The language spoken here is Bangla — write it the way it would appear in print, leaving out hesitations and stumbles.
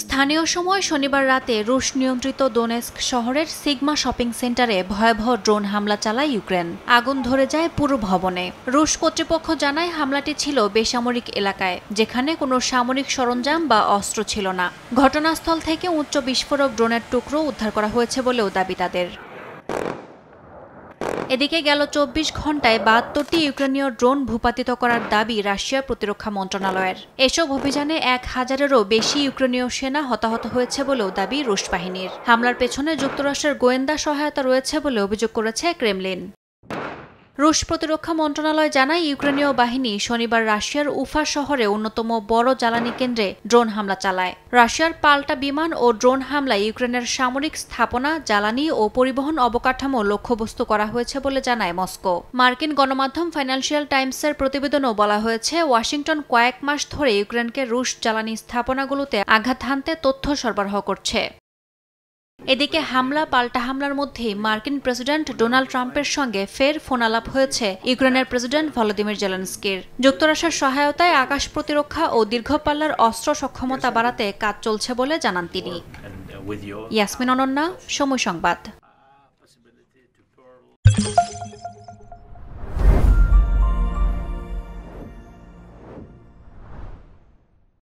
স্থানীয় সময় শনিবার রাতে রুশ নিয়ন্ত্রিত দোনেস্ক শহরের সিগমা শপিং সেন্টারে ভয়াবহ ড্রোন হামলা চালায় ইউক্রেন। আগুন ধরে যায় পুরো ভবনে। রুশ কর্তৃপক্ষ জানায় হামলাটি ছিল বেসামরিক এলাকায়, যেখানে কোনো সামরিক সরঞ্জাম বা অস্ত্র ছিল না। ঘটনাস্থল থেকে উচ্চ বিস্ফোরক ড্রোনের টুকরো উদ্ধার করা হয়েছে বলেও দাবি তাদের। এদিকে গেল ২৪ ঘণ্টায় ৭২টি ইউক্রেনীয় ড্রোন ভূপাতিত করার দাবি রাশিয়ার প্রতিরক্ষা মন্ত্রণালয়ের। এসব অভিযানে ১,০০০-এরও বেশি ইউক্রেনীয় সেনা হতাহত হয়েছে বলেও দাবি রুশ বাহিনীর। হামলার পেছনে যুক্তরাষ্ট্রের গোয়েন্দা সহায়তা রয়েছে বলে অভিযোগ করেছে ক্রেমলিন। রুশ প্রতিরক্ষা মন্ত্রণালয় জানায়, ইউক্রেনীয় বাহিনী শনিবার রাশিয়ার উফা শহরে অন্যতম বড় জ্বালানি কেন্দ্রে ড্রোন হামলা চালায়। রাশিয়ার পাল্টা বিমান ও ড্রোন হামলায় ইউক্রেনের সামরিক স্থাপনা, জ্বালানি ও পরিবহন অবকাঠামো লক্ষ্যবস্তু করা হয়েছে বলে জানায় মস্কো। মার্কিন গণমাধ্যম ফাইন্যান্সিয়াল টাইমসের প্রতিবেদনেও বলা হয়েছে, ওয়াশিংটন কয়েক মাস ধরে ইউক্রেনকে রুশ জ্বালানি স্থাপনাগুলোতে আঘাত হানতে তথ্য সরবরাহ করছে। এদিকে হামলা পাল্টা হামলার মধ্যেই মার্কিন প্রেসিডেন্ট ডোনাল্ড ট্রাম্পের সঙ্গে ফের ফোনালাপ হয়েছে ইউক্রেনের প্রেসিডেন্ট ভলোদিমির জেলেনস্কির। যুক্তরাষ্ট্রের সহায়তায় আকাশ প্রতিরক্ষা ও দীর্ঘপাল্লার অস্ত্র সক্ষমতা বাড়াতে কাজ চলছে বলে জানান তিনি। ইয়াসমিন অনন্যা, সময় সংবাদ।